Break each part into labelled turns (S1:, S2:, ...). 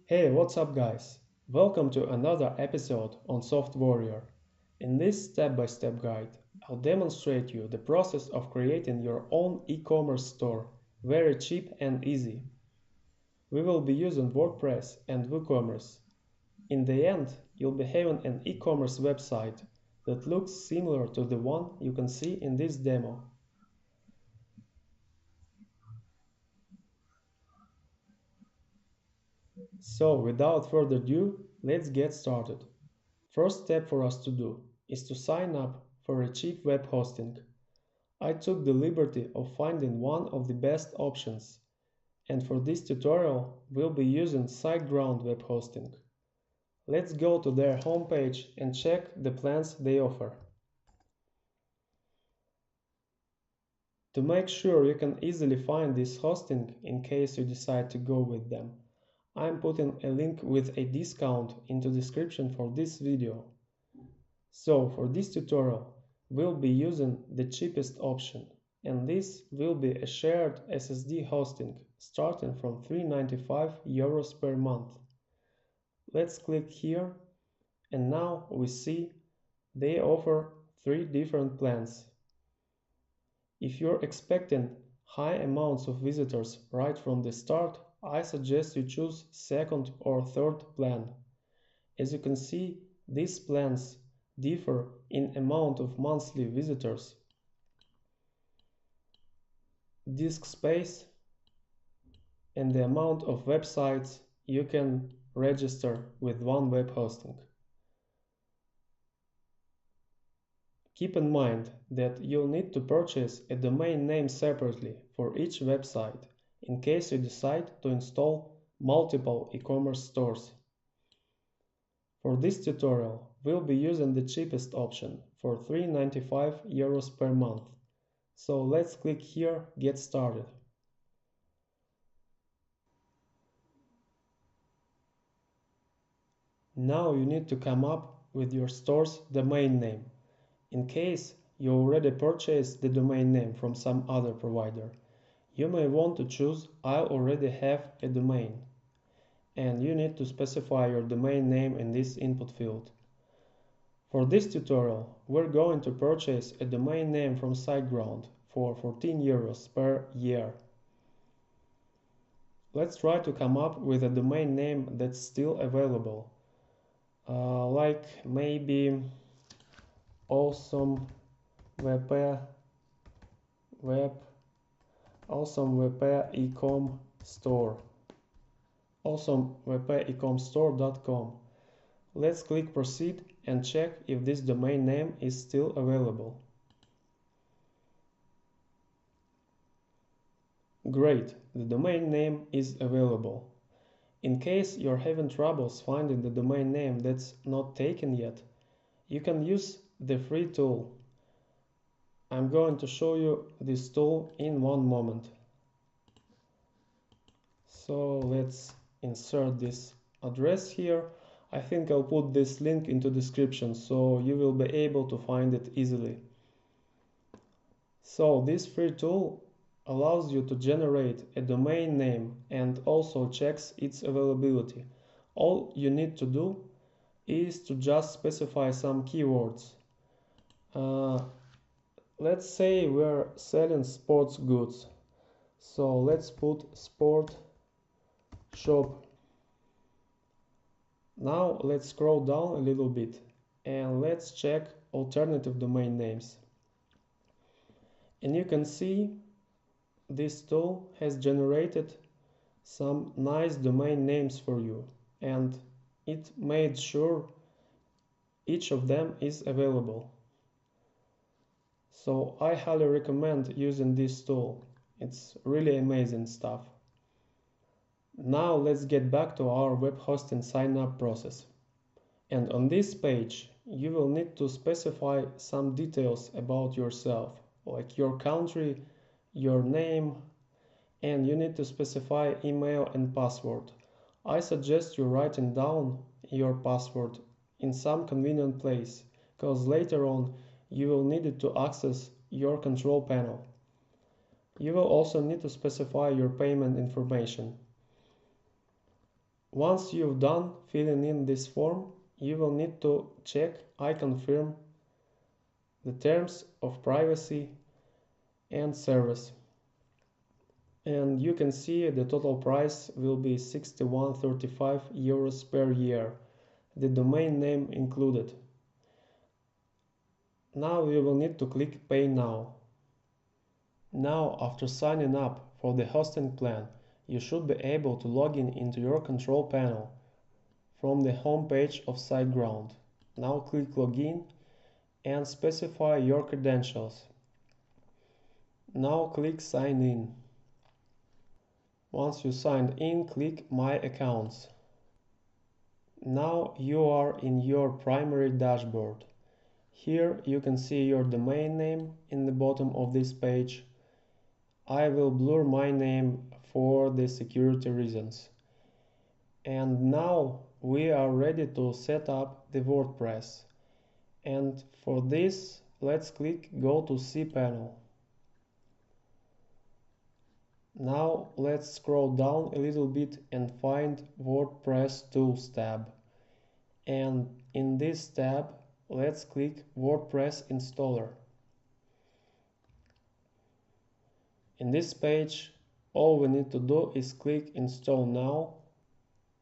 S1: Hey, what's up, guys? Welcome to another episode on Soft Warrior. In this step-by-step guide, I'll demonstrate you the process of creating your own e-commerce store, very cheap and easy. We will be using WordPress and WooCommerce. In the end, you'll be having an e-commerce website that looks similar to the one you can see in this demo. So, without further ado, let's get started. First step for us to do is to sign up for a cheap web hosting. I took the liberty of finding one of the best options, and for this tutorial we'll be using SiteGround web hosting. Let's go to their homepage and check the plans they offer. To make sure you can easily find this hosting in case you decide to go with them, I'm putting a link with a discount in the description for this video. So for this tutorial, we'll be using the cheapest option, and this will be a shared SSD hosting starting from 395 euros per month. Let's click here, and now we see they offer three different plans. If you're expecting high amounts of visitors right from the start, I suggest you choose second or third plan. As you can see, these plans differ in amount of monthly visitors, disk space, and the amount of websites you can register with one web hosting. Keep in mind that you'll need to purchase a domain name separately for each website in case you decide to install multiple e-commerce stores. For this tutorial, we'll be using the cheapest option for 395 euros per month. So let's click here, Get Started. Now you need to come up with your store's domain name. In case you already purchased the domain name from some other provider, you may want to choose I already have a domain, and you need to specify your domain name in this input field. For this tutorial, we're going to purchase a domain name from SiteGround for 14 euros per year. Let's try to come up with a domain name that's still available, like maybe awesome web ecom store, awesomewebecomstore.com. Let's click proceed and check if this domain name is still available. Great, the domain name is available. In case you're having troubles finding the domain name that's not taken yet, you can use the free tool. I'm going to show you this tool in one moment. So let's insert this address here. I think I'll put this link into description so you will be able to find it easily. So this free tool allows you to generate a domain name and also checks its availability. All you need to do is to just specify some keywords. Let's say we're selling sports goods. So let's put sport shop. Now let's scroll down a little bit and let's check alternative domain names. And you can see this tool has generated some nice domain names for you, and it made sure each of them is available. So I highly recommend using this tool. It's really amazing stuff. Now let's get back to our web hosting sign up process. And on this page, you will need to specify some details about yourself, like your country, your name, and you need to specify email and password. I suggest you writing down your password in some convenient place, because later on you will need it to access your control panel. You will also need to specify your payment information. Once you've done filling in this form, you will need to check I confirm the terms of privacy and service. And you can see the total price will be 61.35 euros per year, the domain name included. Now you will need to click Pay Now. Now, after signing up for the hosting plan, you should be able to log in into your control panel from the home page of SiteGround. Now click Login and specify your credentials. Now click Sign In. Once you signed in, click My Accounts. Now you are in your primary dashboard. Here you can see your domain name in the bottom of this page. I will blur my name for the security reasons. And now we are ready to set up the WordPress. And for this, let's click Go to cPanel. Now let's scroll down a little bit and find WordPress Tools tab. And in this tab, let's click WordPress Installer. In this page, all we need to do is click Install Now.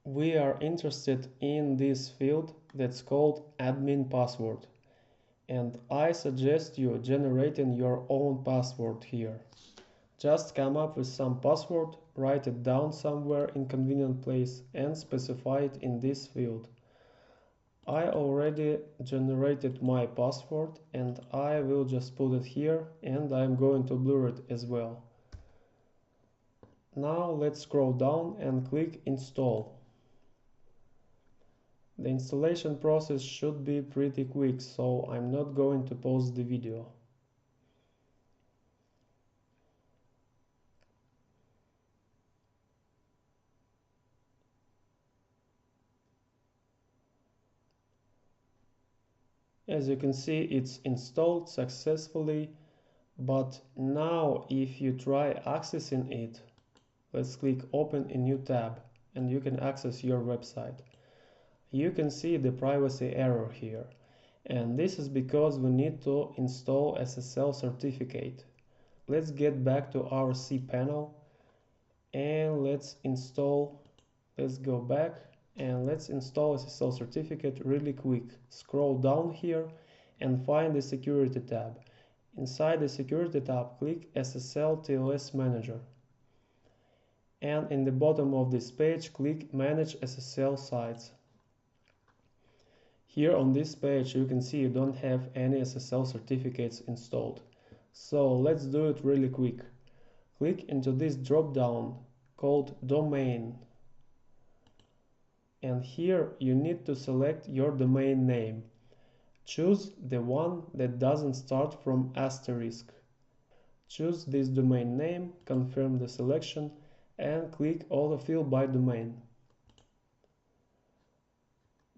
S1: We are interested in this field that's called Admin Password. And I suggest you generating your own password here. Just come up with some password, write it down somewhere in convenient place and specify it in this field. I already generated my password and I will just put it here and I'm going to blur it as well. Now let's scroll down and click Install. The installation process should be pretty quick, so I'm not going to pause the video. As you can see, it's installed successfully, but now if you try accessing it, let's click Open a new tab and you can access your website. You can see the privacy error here, and this is because we need to install SSL certificate. Let's get back to our cPanel and let's go back and let's install SSL certificate really quick. Scroll down here and find the security tab. Inside the security tab, click SSL TLS Manager. And in the bottom of this page, click Manage SSL Sites. Here on this page, you can see you don't have any SSL certificates installed. So let's do it really quick. Click into this drop down called Domain. And here you need to select your domain name. Choose the one that doesn't start from asterisk. Choose this domain name, confirm the selection, and click Autofill by domain.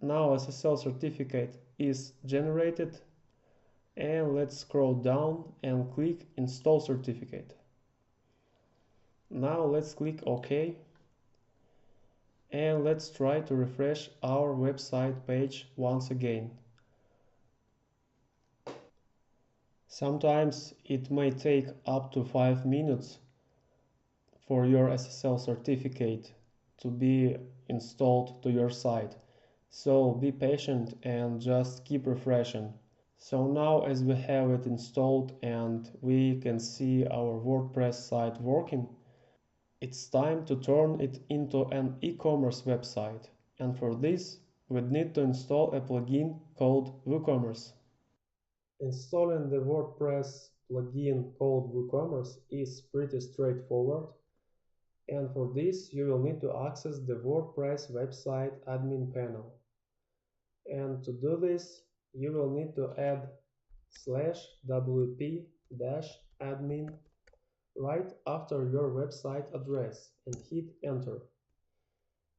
S1: Now SSL certificate is generated, and let's scroll down and click Install Certificate. Now let's click OK. And let's try to refresh our website page once again. Sometimes it may take up to 5 minutes for your SSL certificate to be installed to your site. So be patient and just keep refreshing. So now as we have it installed and we can see our WordPress site working, it's time to turn it into an e-commerce website, and for this we need to install a plugin called WooCommerce. Installing the WordPress plugin called WooCommerce is pretty straightforward, and for this you will need to access the WordPress website admin panel. And to do this, you will need to add /wp-admin right after your website address and hit enter.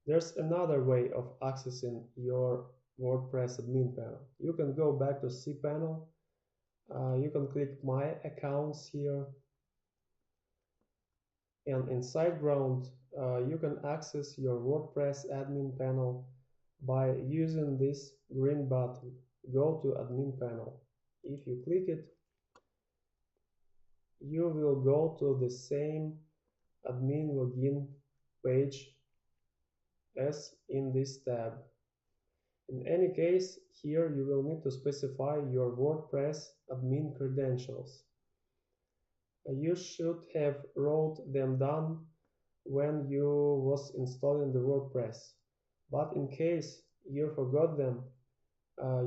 S1: There's another way of accessing your WordPress admin panel. You can go back to cPanel, you can click My Accounts here, and in SiteGround you can access your WordPress admin panel by using this green button, Go to Admin Panel. If you click it, you will go to the same admin login page as in this tab. In any case, here you will need to specify your WordPress admin credentials. You should have wrote them down when you was installing the WordPress. But in case you forgot them,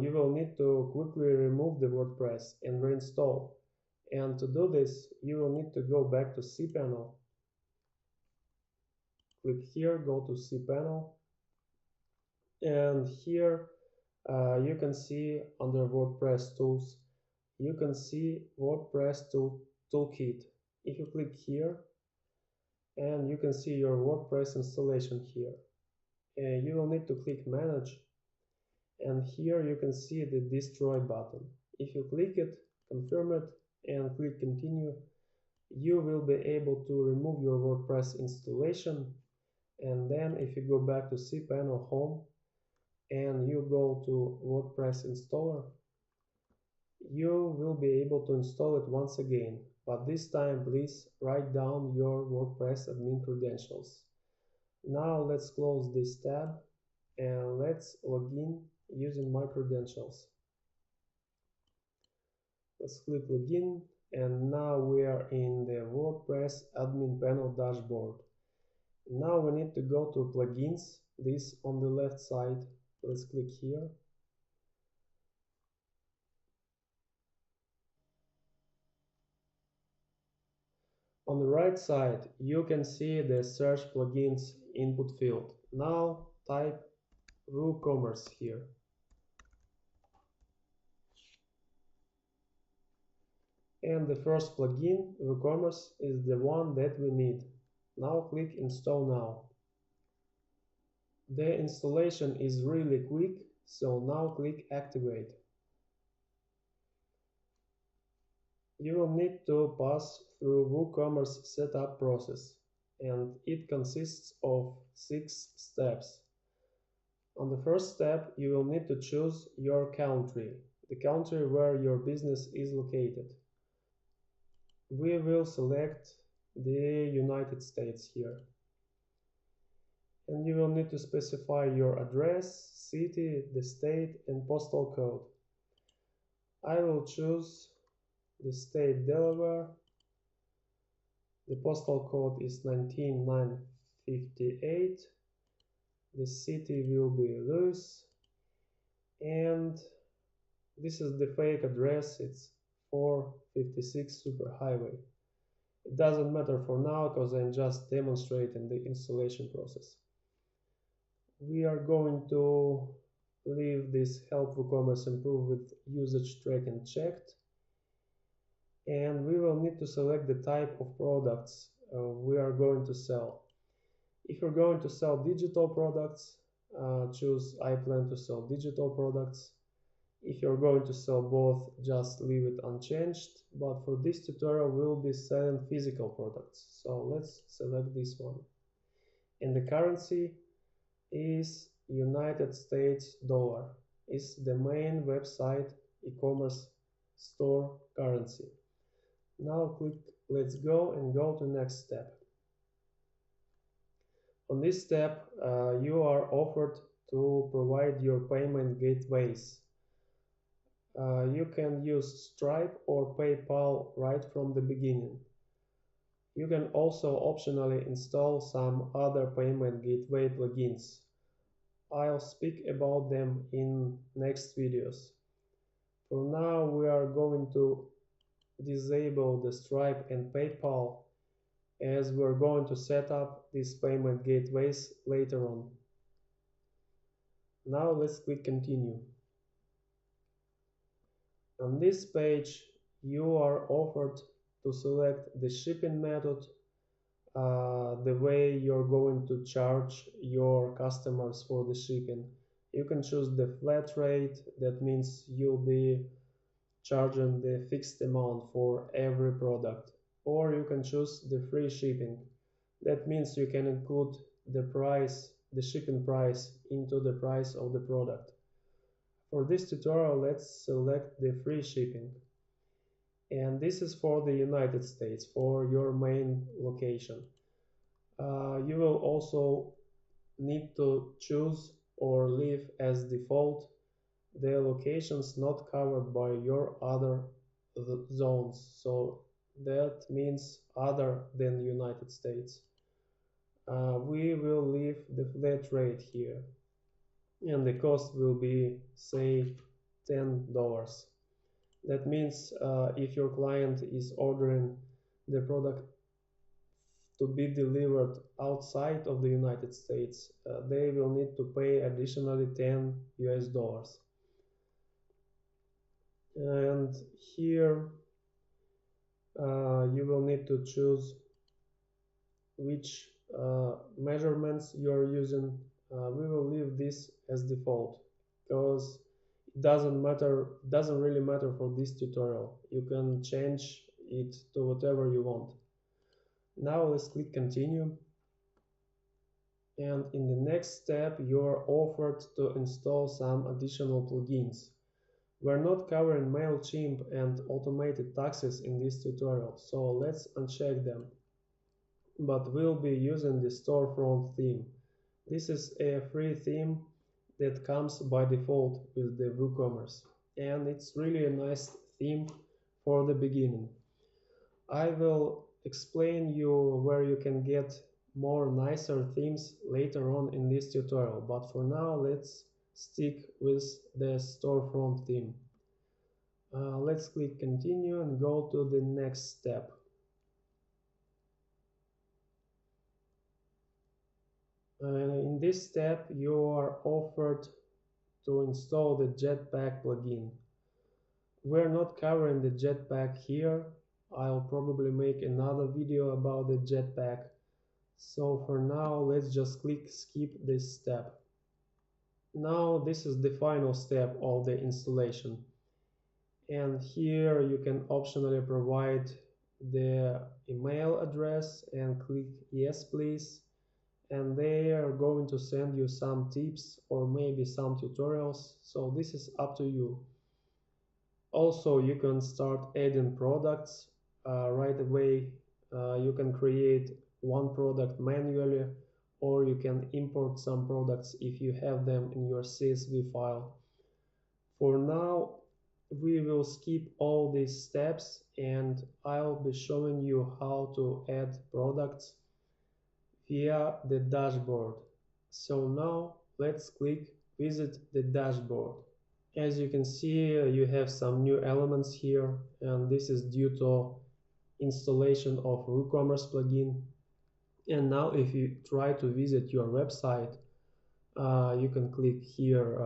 S1: you will need to quickly remove the WordPress and reinstall. And to do this, you will need to go back to cPanel. Click here, go to cPanel, and here you can see under WordPress tools, you can see WordPress toolkit. If you click here, and you can see your WordPress installation here. You will need to click Manage, and here you can see the Destroy button. If you click it, confirm it, and click Continue, you will be able to remove your WordPress installation. And then if you go back to cPanel Home and you go to WordPress installer, you will be able to install it once again, but this time please write down your WordPress admin credentials. Now let's close this tab and let's log in using my credentials. Let's click Login, and now we are in the WordPress admin panel dashboard. Now we need to go to plugins, this on the left side. Let's click here. On the right side, you can see the search plugins input field. Now type WooCommerce here. And the first plugin, WooCommerce, is the one that we need. Now click Install Now. The installation is really quick, so now click Activate. You will need to pass through WooCommerce setup process, and it consists of 6 steps. On the first step, you will need to choose your country, the country where your business is located. We will select the United States here. And you will need to specify your address, city, the state, and postal code. I will choose the state Delaware. The postal code is 19958. The city will be Lewis. And this is the fake address. It's 456 Superhighway. It doesn't matter for now because I'm just demonstrating the installation process. We are going to leave this Help WooCommerce Improve with Usage Tracking checked. And we will need to select the type of products we are going to sell. If you're going to sell digital products, choose I plan to sell digital products. If you're going to sell both, just leave it unchanged. But for this tutorial, we'll be selling physical products. So let's select this one. And the currency is United States dollar. It's the main website e-commerce store currency. Now click Let's Go and go to next step. On this step, you are offered to provide your payment gateways. You can use Stripe or PayPal right from the beginning. You can also optionally install some other payment gateway plugins. I'll speak about them in next videos. For now, we are going to disable the Stripe and PayPal as we're going to set up these payment gateways later on. Now let's click Continue. On this page, you are offered to select the shipping method, the way you're going to charge your customers for the shipping. You can choose the flat rate, that means you'll be charging the fixed amount for every product, or you can choose the free shipping. That means you can include the price, the shipping price into the price of the product. For this tutorial, let's select the free shipping. And this is for the United States, for your main location. You will also need to choose or leave as default the locations not covered by your other zones. So that means other than United States. We will leave the flat rate here, and the cost will be, say, $10. That means if your client is ordering the product to be delivered outside of the United States, they will need to pay additionally 10 US dollars. And here you will need to choose which measurements you are using. We will leave this as default because it doesn't really matter for this tutorial. You can change it to whatever you want. Now let's click continue, and in the next step you are offered to install some additional plugins. We're not covering MailChimp and automated taxes in this tutorial, so let's uncheck them. But we'll be using the Storefront theme. This is a free theme that comes by default with the WooCommerce, and it's really a nice theme for the beginning. I will explain you where you can get more nicer themes later on in this tutorial, but for now let's stick with the Storefront theme. Let's click continue and go to the next step. In this step you are offered to install the Jetpack plugin. We're not covering the Jetpack here. I'll probably make another video about the Jetpack. So for now, let's just click skip this step. Now this is the final step of the installation. And here you can optionally provide the email address and click yes please. And they are going to send you some tips or maybe some tutorials. So this is up to you. Also, you can start adding products right away. You can create one product manually, or you can import some products if you have them in your CSV file. For now, we will skip all these steps and I'll be showing you how to add products via the dashboard. So now let's click visit the dashboard. As you can see, you have some new elements here, and this is due to installation of WooCommerce plugin. And now if you try to visit your website, you can click here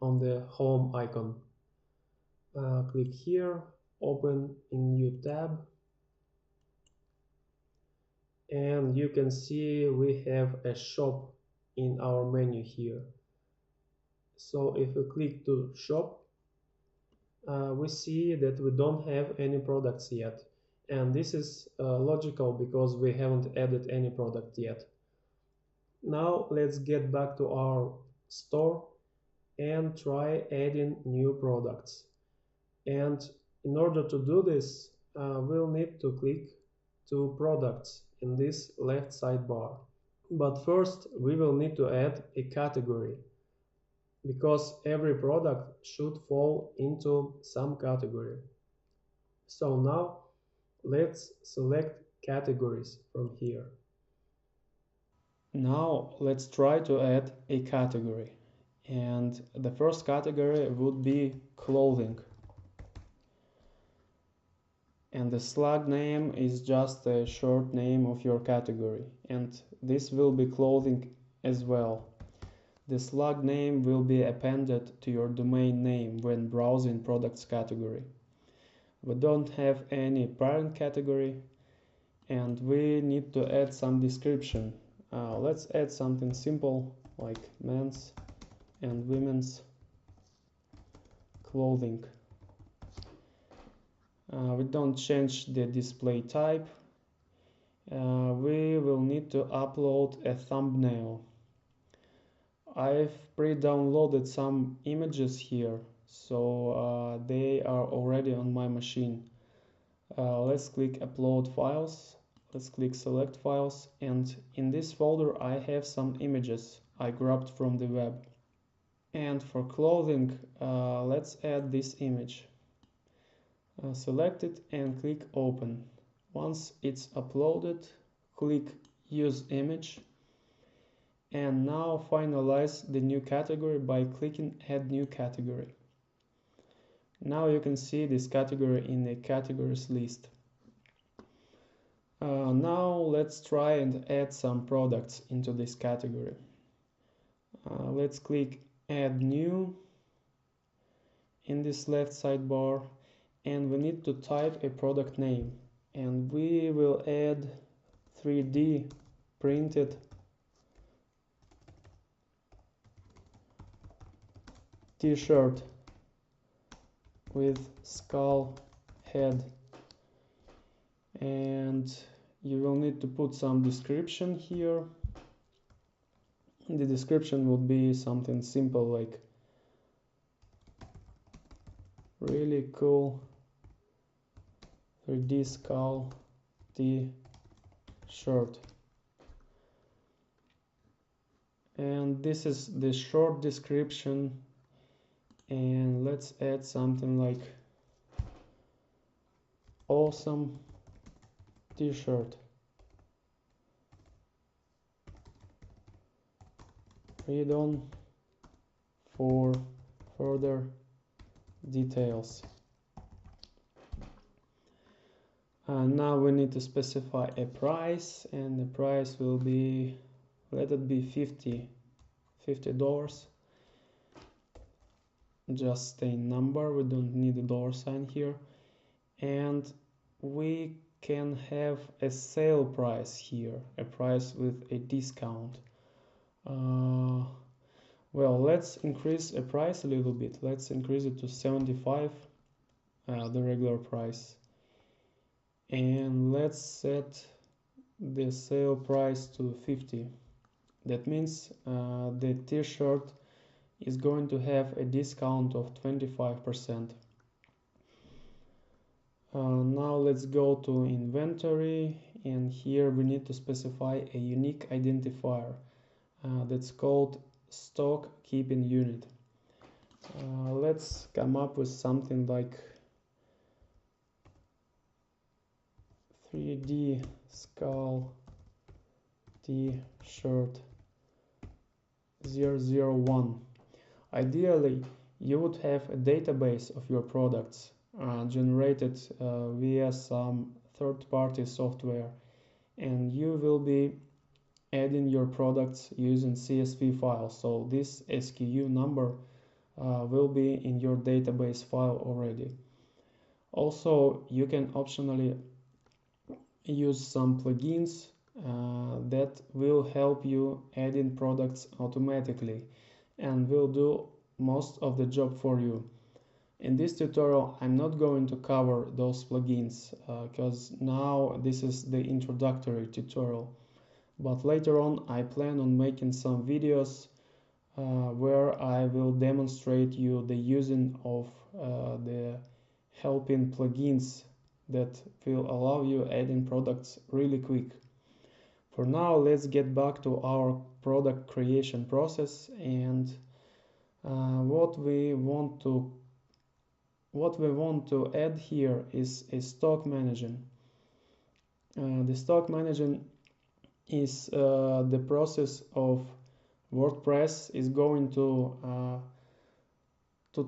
S1: on the home icon. Click here, open a new tab, and you can see we have a shop in our menu here. So if we click to shop, we see that we don't have any products yet, and this is logical because we haven't added any product yet. Now let's get back to our store and try adding new products. And in order to do this, we'll need to click to products in this left sidebar. But first we will need to add a category, because every product should fall into some category. So now let's select categories from here. Now let's try to add a category, and the first category would be clothing, and the slug name is just a short name of your category, and this will be clothing as well. The slug name will be appended to your domain name when browsing products category. We don't have any parent category, and we need to add some description. Let's add something simple like men's and women's clothing. We don't change the display type, we will need to upload a thumbnail. I've pre-downloaded some images here, so they are already on my machine. Let's click upload files, let's click select files, and in this folder I have some images I grabbed from the web. And for clothing, let's add this image. Select it and click open. Once it's uploaded, click use image, and now finalize the new category by clicking add new category. Now you can see this category in the categories list. Now let's try and add some products into this category. Let's click add new in this left sidebar, and we need to type a product name, and we will add 3D printed t-shirt with skull head, and you will need to put some description here. The description will be something simple like really cool 3D skull t-shirt. And this is the short description, and let's add something like awesome t-shirt. Read on for further details. Now we need to specify a price, and the price will be, let it be $50. Just a number, we don't need a dollar sign here. And we can have a sale price here, a price with a discount. Well, let's increase a price a little bit. Let's increase it to 75, the regular price. And let's set the sale price to 50. That means the t-shirt is going to have a discount of 25%. Now let's go to inventory, and here we need to specify a unique identifier that's called stock keeping unit. Let's come up with something like 3D skull t-shirt 001. Ideally, you would have a database of your products generated via some third-party software, and you will be adding your products using CSV files. So this SKU number will be in your database file already. Also, you can optionally use some plugins that will help you adding products automatically and will do most of the job for you. In this tutorial, I'm not going to cover those plugins because now this is the introductory tutorial. But later on, I plan on making some videos where I will demonstrate you the using of the helping plugins that will allow you adding products really quick. For now, let's get back to our product creation process, and what we want to add here is a stock management. The stock management is the process of WordPress is going to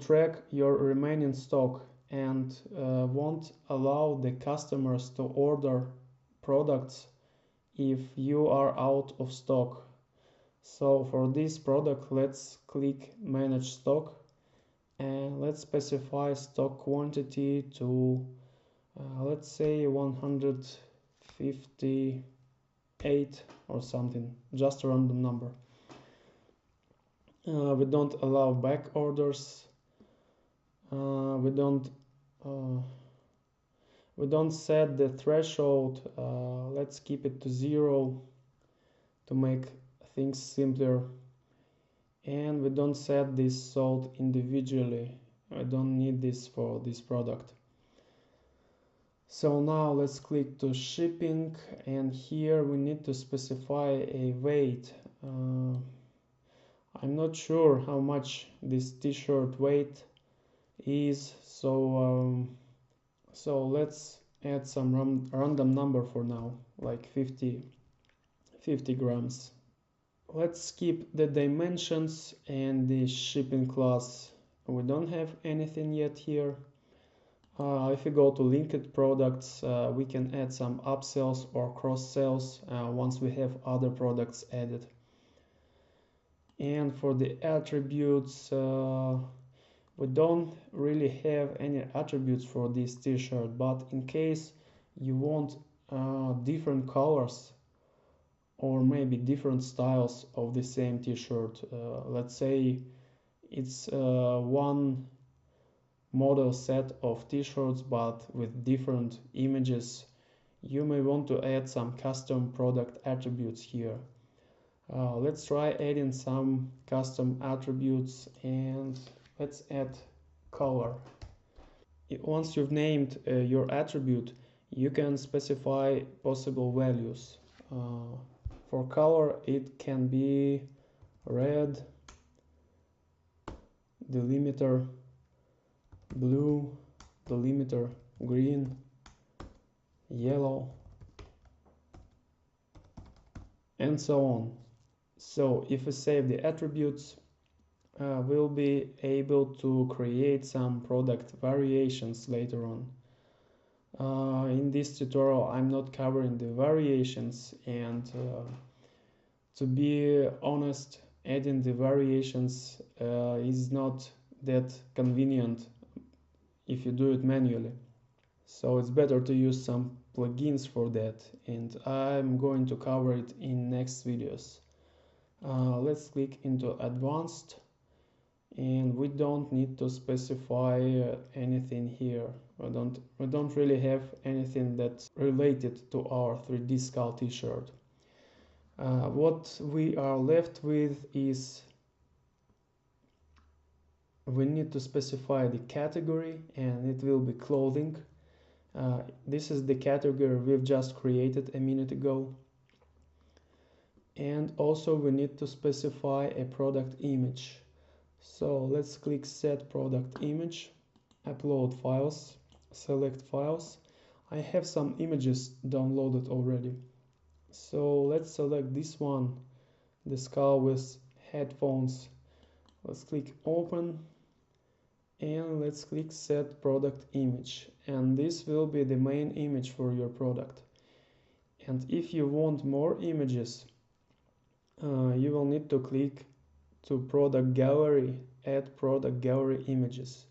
S1: track your remaining stock and won't allow the customers to order products if you are out of stock. So for this product, let's click manage stock, and let's specify stock quantity to let's say 158 or something, just a random number. We don't allow back orders. We don't set the threshold. Let's keep it to 0 to make things simpler. And we don't set this sold individually. I don't need this for this product. So now let's click to shipping, and here we need to specify a weight. I'm not sure how much this t-shirt weight is, so let's add some random number for now, like 50 grams. Let's skip the dimensions and the shipping class. We don't have anything yet here. If we go to linked products, we can add some upsells or cross sells once we have other products added. And for the attributes, we don't really have any attributes for this t-shirt, but in case you want different colors or maybe different styles of the same t-shirt, let's say it's one model set of t-shirts but with different images, you may want to add some custom product attributes here. Let's try adding some custom attributes, and let's add color. Once you've named your attribute, you can specify possible values. For color, it can be red, delimiter blue, delimiter green, yellow, and so on. So if we save the attributes, we'll be able to create some product variations later on. In this tutorial, I'm not covering the variations, and to be honest, adding the variations is not that convenient if you do it manually. So it's better to use some plugins for that, and I'm going to cover it in next videos. Let's click into advanced, and we don't need to specify anything here. We don't really have anything that's related to our 3D skull t-shirt. What we are left with is we need to specify the category, and it will be clothing. This is the category we've just created a minute ago. And also we need to specify a product image. So let's click set product image, upload files, select files. I have some images downloaded already. So let's select this one, the skull with headphones. Let's click open, and let's click set product image, and this will be the main image for your product. And if you want more images, you will need to click to product gallery, add product gallery images.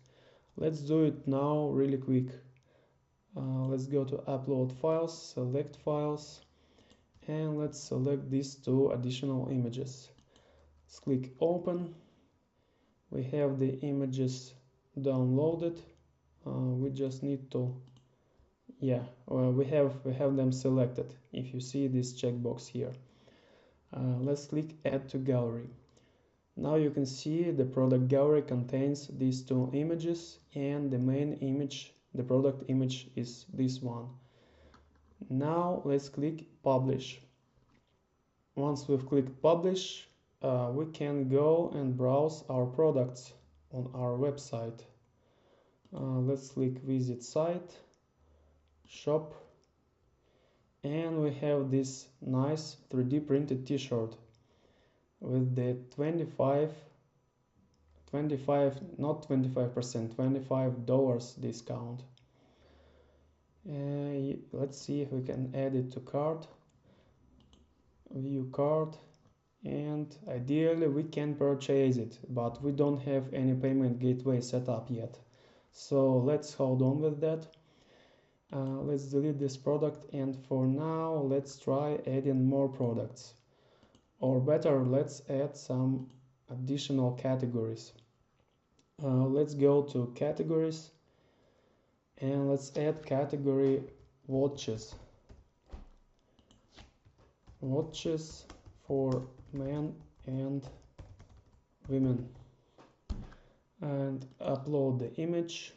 S1: Let's do it now really quick. Let's go to upload files, select files, and let's select these two additional images. Let's click open. We have the images downloaded. We just need to, we have them selected if you see this checkbox here. Let's click add to gallery. Now you can see the product gallery contains these two images, and the main image, the product image, is this one. Now let's click publish. Once we've clicked publish, we can go and browse our products on our website. Let's click visit site, shop, and we have this nice 3D printed t-shirt with the 25, not 25%, $25 discount. Let's see if we can add it to cart, view cart, and ideally we can purchase it, but we don't have any payment gateway set up yet. So let's hold on with that. Let's delete this product, and for now let's try adding more products. Or better, let's add some additional categories. Let's go to categories, And let's add category watches. Watches for men and women. And upload the image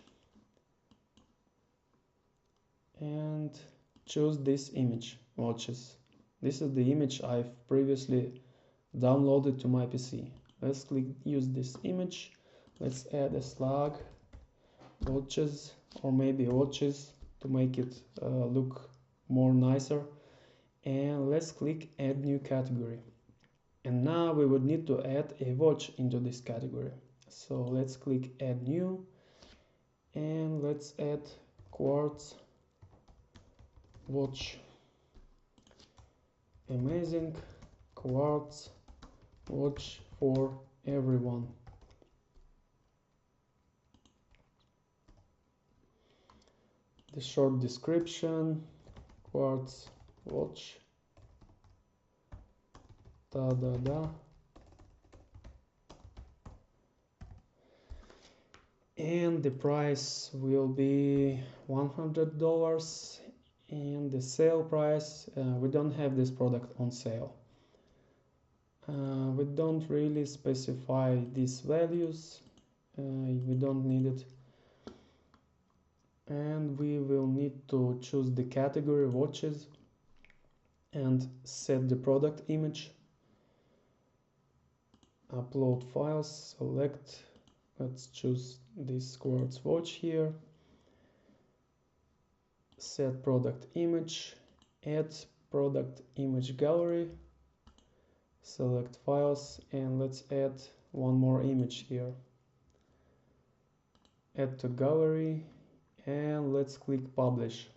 S1: and choose this image, watches. This is the image I've previously downloaded to my PC. Let's click use this image. Let's add a slug watches, or maybe watches, to make it look more nicer. And let's click add new category. And now we would need to add a watch into this category. So let's click add new, and let's add quartz watch. Amazing quartz watch for everyone. The short description: quartz watch, da da da. And the price will be $100, and the sale price, we don't have this product on sale. We don't really specify these values, we don't need it. And we will need to choose the category watches and set the product image. Upload files, select, let's choose this quartz watch here. Set product image, add product image gallery, select files, and let's add one more image here. Add to gallery, and let's click publish.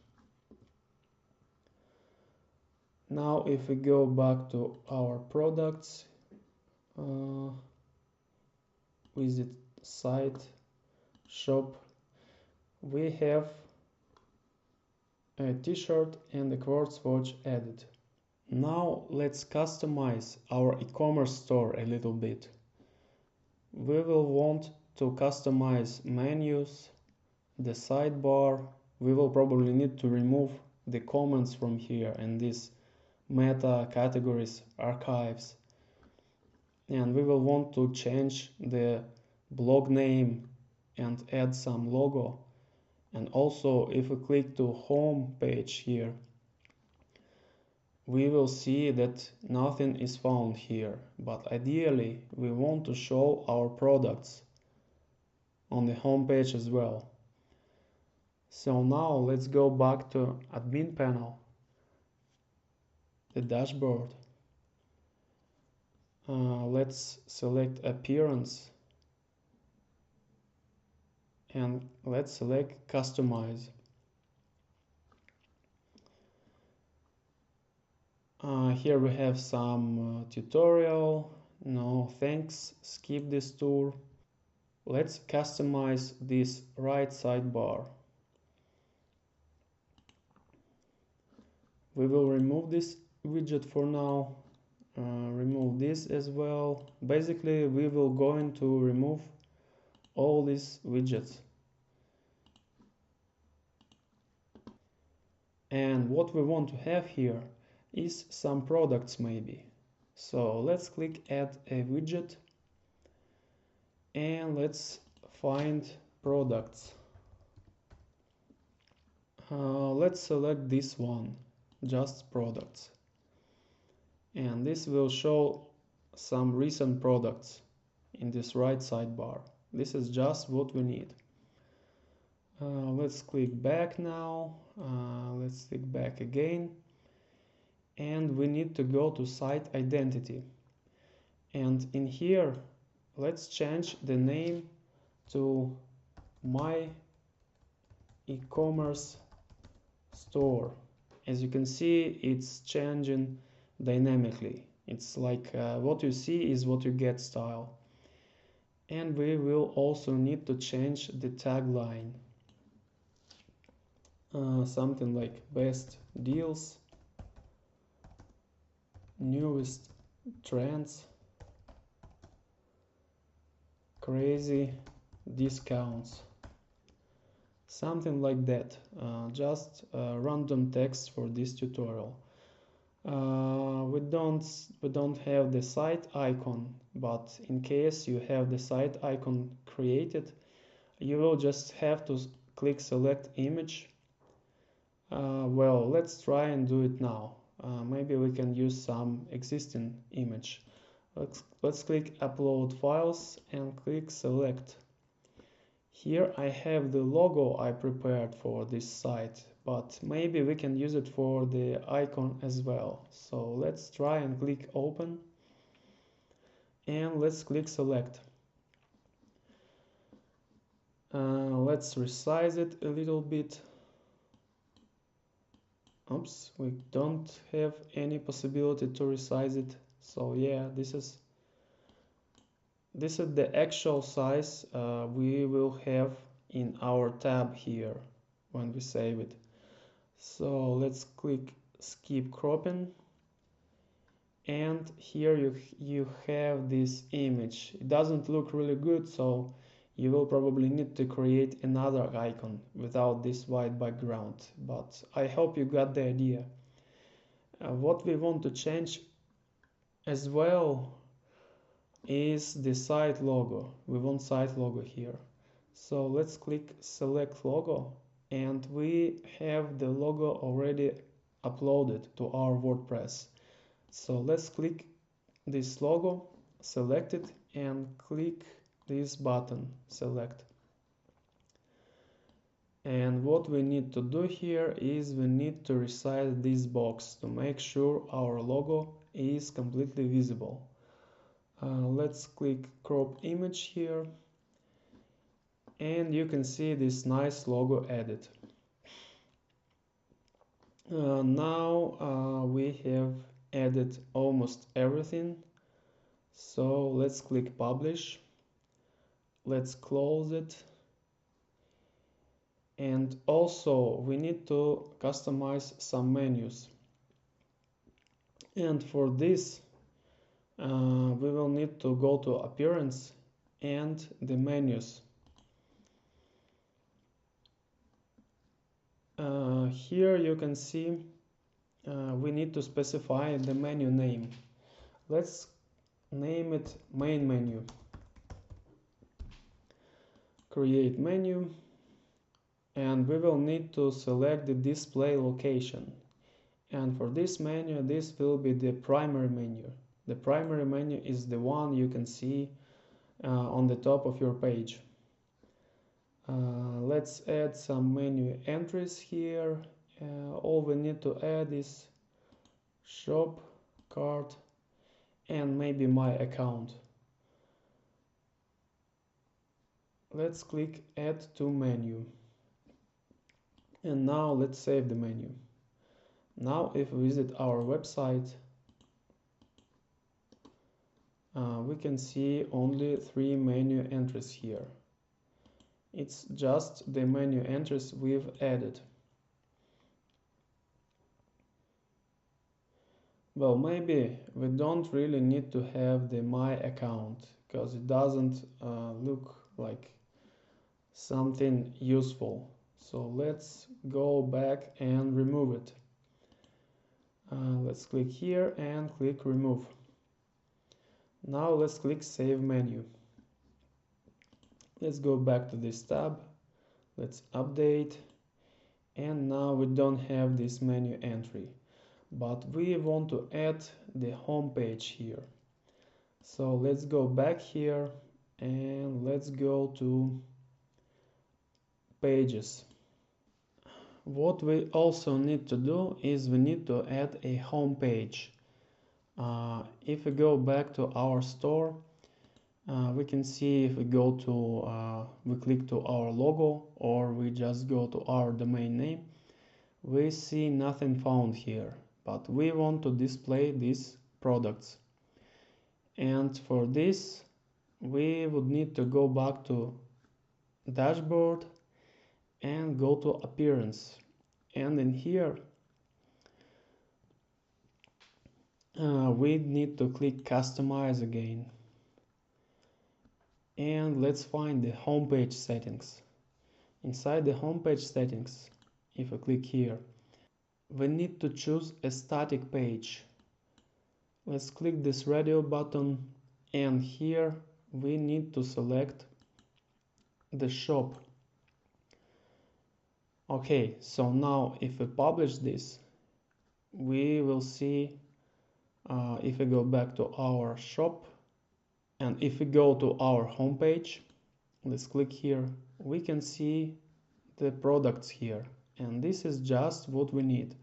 S1: Now if we go back to our products, visit site, shop, we have a t-shirt and a quartz watch added. Now let's customize our e-commerce store a little bit. We will want to customize menus, the sidebar. We will probably need to remove the comments from here and these meta categories, archives. And we will want to change the blog name and add some logo. And also if we click to home page here, we will see that nothing is found here, but ideally we want to show our products on the home page as well. So now let's go back to admin panel, the dashboard. Let's select appearance and let's select customize. Here we have some tutorial. No thanks, skip this tour. Let's customize this right sidebar. We will remove this widget for now. Remove this as well. Basically we will going to remove all these widgets. And what we want to have here is some products maybe. So let's click add a widget and let's find products. Let's select this one, just products. And this will show some recent products in this right sidebar. This is just what we need. Let's click back now. Let's click back again. And we need to go to site identity. And in here, let's change the name to my e-commerce store. As you can see, it's changing dynamically. It's like what you see is what you get style. And we will also need to change the tagline. Something like best deals, newest trends, crazy discounts, something like that. Just random text for this tutorial. We don't have the site icon, but in case you have the site icon created, you will just have to click select image. Well, let's try and do it now. Maybe we can use some existing image. Let's click upload files and click select. Here I have the logo I prepared for this site, but maybe we can use it for the icon as well. So let's try and click open and let's click select. Let's resize it a little bit. Oops, we don't have any possibility to resize it. So yeah, this is the actual size we will have in our tab here when we save it. So let's click skip cropping, and here you have this image. It doesn't look really good, so you will probably need to create another icon without this white background, but I hope you got the idea. What we want to change as well is the site logo. We want site logo here. So let's click select logo, and we have the logo already uploaded to our WordPress. So let's click this logo, select it, and click this button, select. And what we need to do here is we need to resize this box to make sure our logo is completely visible. Let's click crop image here, and you can see this nice logo added. Now we have added almost everything, so let's click publish. Let's close it, and also we need to customize some menus, and for this we will need to go to appearance and the menus. Here you can see we need to specify the menu name. Let's name it main menu. Create menu, and we will need to select the display location, and for this menu this will be the primary menu. The primary menu is the one you can see on the top of your page. Let's add some menu entries here. All we need to add is shop, cart, and maybe my account. Let's click add to menu, and now let's save the menu. Now if we visit our website, we can see only 3 menu entries here. It's just the menu entries we've added. Well, maybe we don't really need to have the my account, because it doesn't look like something useful. So let's go back and remove it. Let's click here and click remove. Now let's click save menu. Let's go back to this tab. Let's update, and now we don't have this menu entry, but we want to add the home page here. So let's go back here and let's go to pages. What we also need to do is we need to add a home page. If we go back to our store, we can see if we go to we click to our logo, or we just go to our domain name, we see nothing found here, but we want to display these products, and for this we would need to go back to dashboard and go to appearance, and in here we need to click customize again, and let's find the homepage settings. Inside the homepage settings, if I click here, we need to choose a static page. Let's click this radio button, and here we need to select the shop. Okay, so now if we publish this, we will see, if we go back to our shop, and if we go to our homepage, let's click here, we can see the products here, and this is just what we need.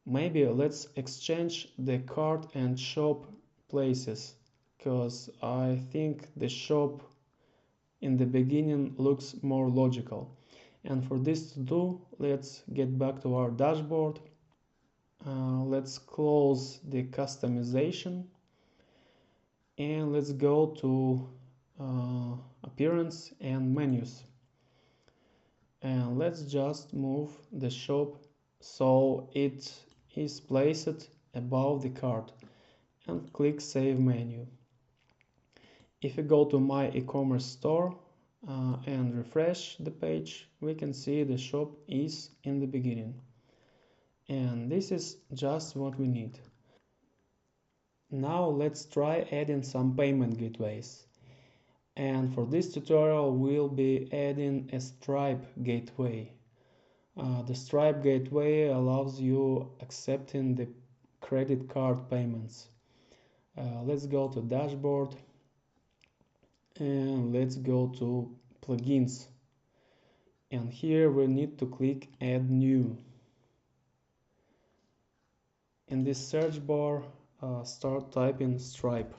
S1: Maybe let's exchange the cart and shop places, because I think the shop in the beginning looks more logical. And for this to do, let's get back to our dashboard. Let's close the customization and let's go to appearance and menus. And let's just move the shop so it is placed above the cart, and click Save Menu. If we go to My e-commerce store and refresh the page, we can see the shop is in the beginning. And this is just what we need. Now let's try adding some payment gateways. And for this tutorial, we'll be adding a Stripe gateway. The Stripe gateway allows you accepting the credit card payments. Let's go to dashboard and let's go to plugins. And here we need to click Add New. In this search bar, start typing Stripe.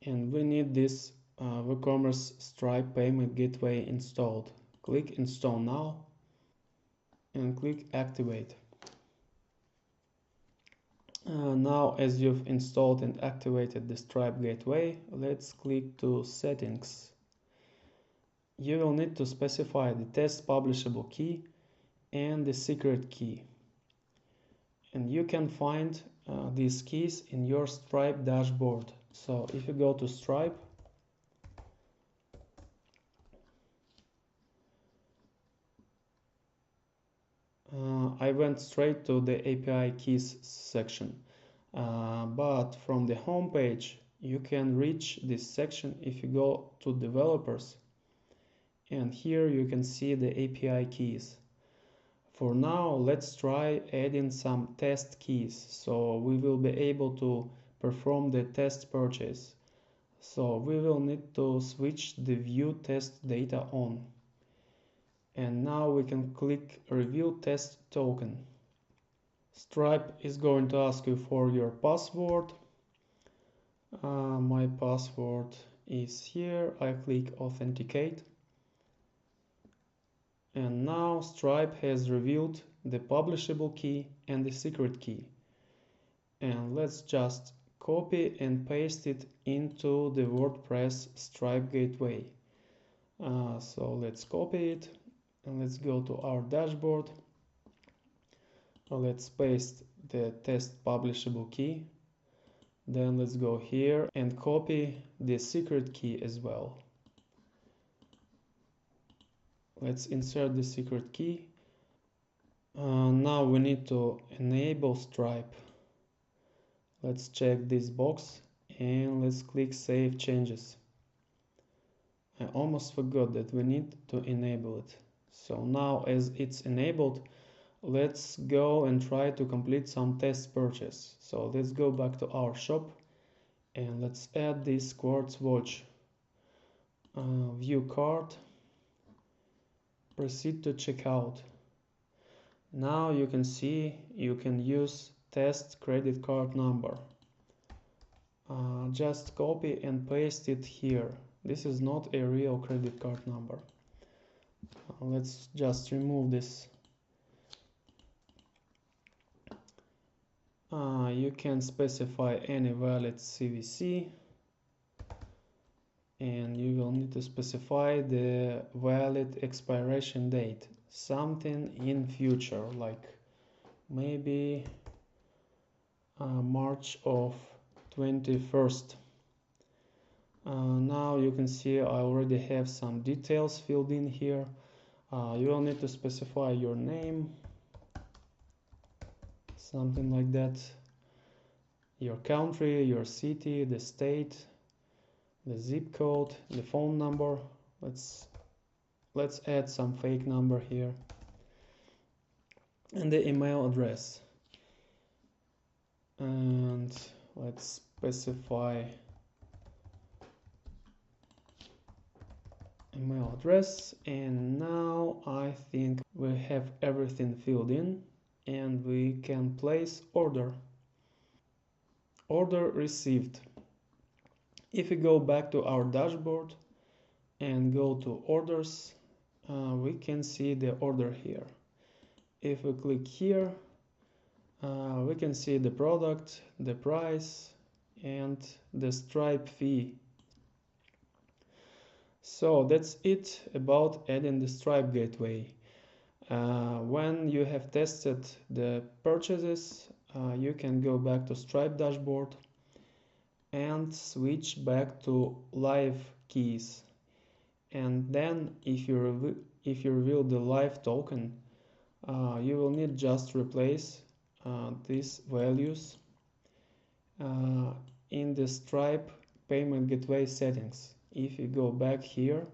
S1: And we need this WooCommerce Stripe Payment Gateway installed. Click Install Now and click Activate. Now, as you've installed and activated the Stripe Gateway, let's click to Settings. You will need to specify the test publishable key and the secret key. And you can find these keys in your Stripe dashboard. So if you go to Stripe, I went straight to the API keys section, but from the home page you can reach this section if you go to developers, and here you can see the API keys. For now, let's try adding some test keys so we will be able to perform the test purchase. So we will need to switch the view test data on. And now we can click Review Test Token. Stripe is going to ask you for your password. My password is here. I click Authenticate. And now Stripe has revealed the publishable key and the secret key. And let's just copy and paste it into the WordPress Stripe Gateway. So let's copy it. And let's go to our dashboard. Let's paste the test publishable key. Then let's go here and copy the secret key as well. Let's insert the secret key. Now we need to enable Stripe. Let's check this box and let's click Save Changes. I almost forgot that we need to enable it. So now as it's enabled, let's go and try to complete some test purchase. So let's go back to our shop and let's add this quartz watch. View cart, proceed to checkout. Now you can see you can use test credit card number. Just copy and paste it here. This is not a real credit card number. Let's just remove this. You can specify any valid CVC, and you will need to specify the valid expiration date, something in future, like maybe March of 21st. Now you can see I already have some details filled in here. You will need to specify your name, something like that, your country, your city, the state, the zip code, the phone number. Let's add some fake number here, and the email address. And let's specify email address. And now I think we have everything filled in, and we can place order. Order received. If we go back to our dashboard and go to orders, we can see the order here. If we click here, we can see the product, the price, and the Stripe fee. So that's it about adding the Stripe gateway. When you have tested the purchases, you can go back to Stripe dashboard and switch back to live keys. And then if you reveal the live token, you will need just replace these values in the Stripe payment gateway settings. If you go back here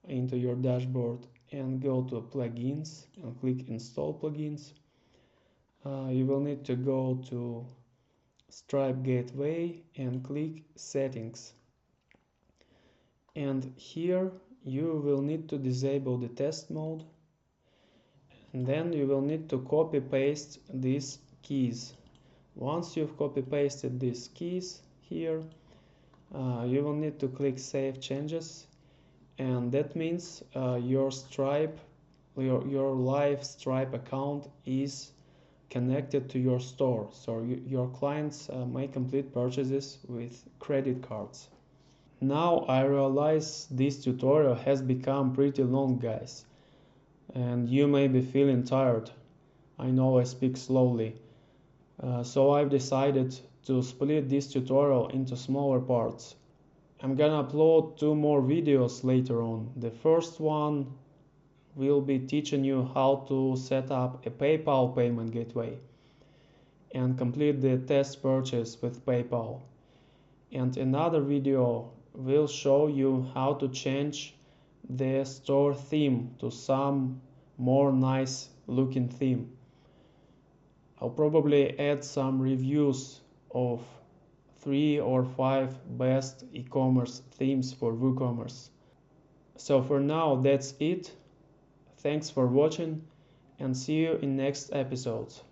S1: into your dashboard and go to plugins and click install plugins, you will need to go to Stripe gateway and click settings. And here you will need to disable the test mode, and then you will need to copy paste these keys. Once you've copy pasted these keys here, you will need to click save changes, and that means your live Stripe account is connected to your store, so your clients may complete purchases with credit cards. Now I realize this tutorial has become pretty long, guys, and you may be feeling tired. I know I speak slowly, so I've decided to split this tutorial into smaller parts. I'm gonna upload 2 more videos later on. The first one will be teaching you how to set up a PayPal payment gateway and complete the test purchase with PayPal. And another video will show you how to change the store theme to some more nice looking theme. I'll probably add some reviews of 3 or 5 best e-commerce themes for WooCommerce. So for now, that's it. Thanks for watching, and see you in next episodes.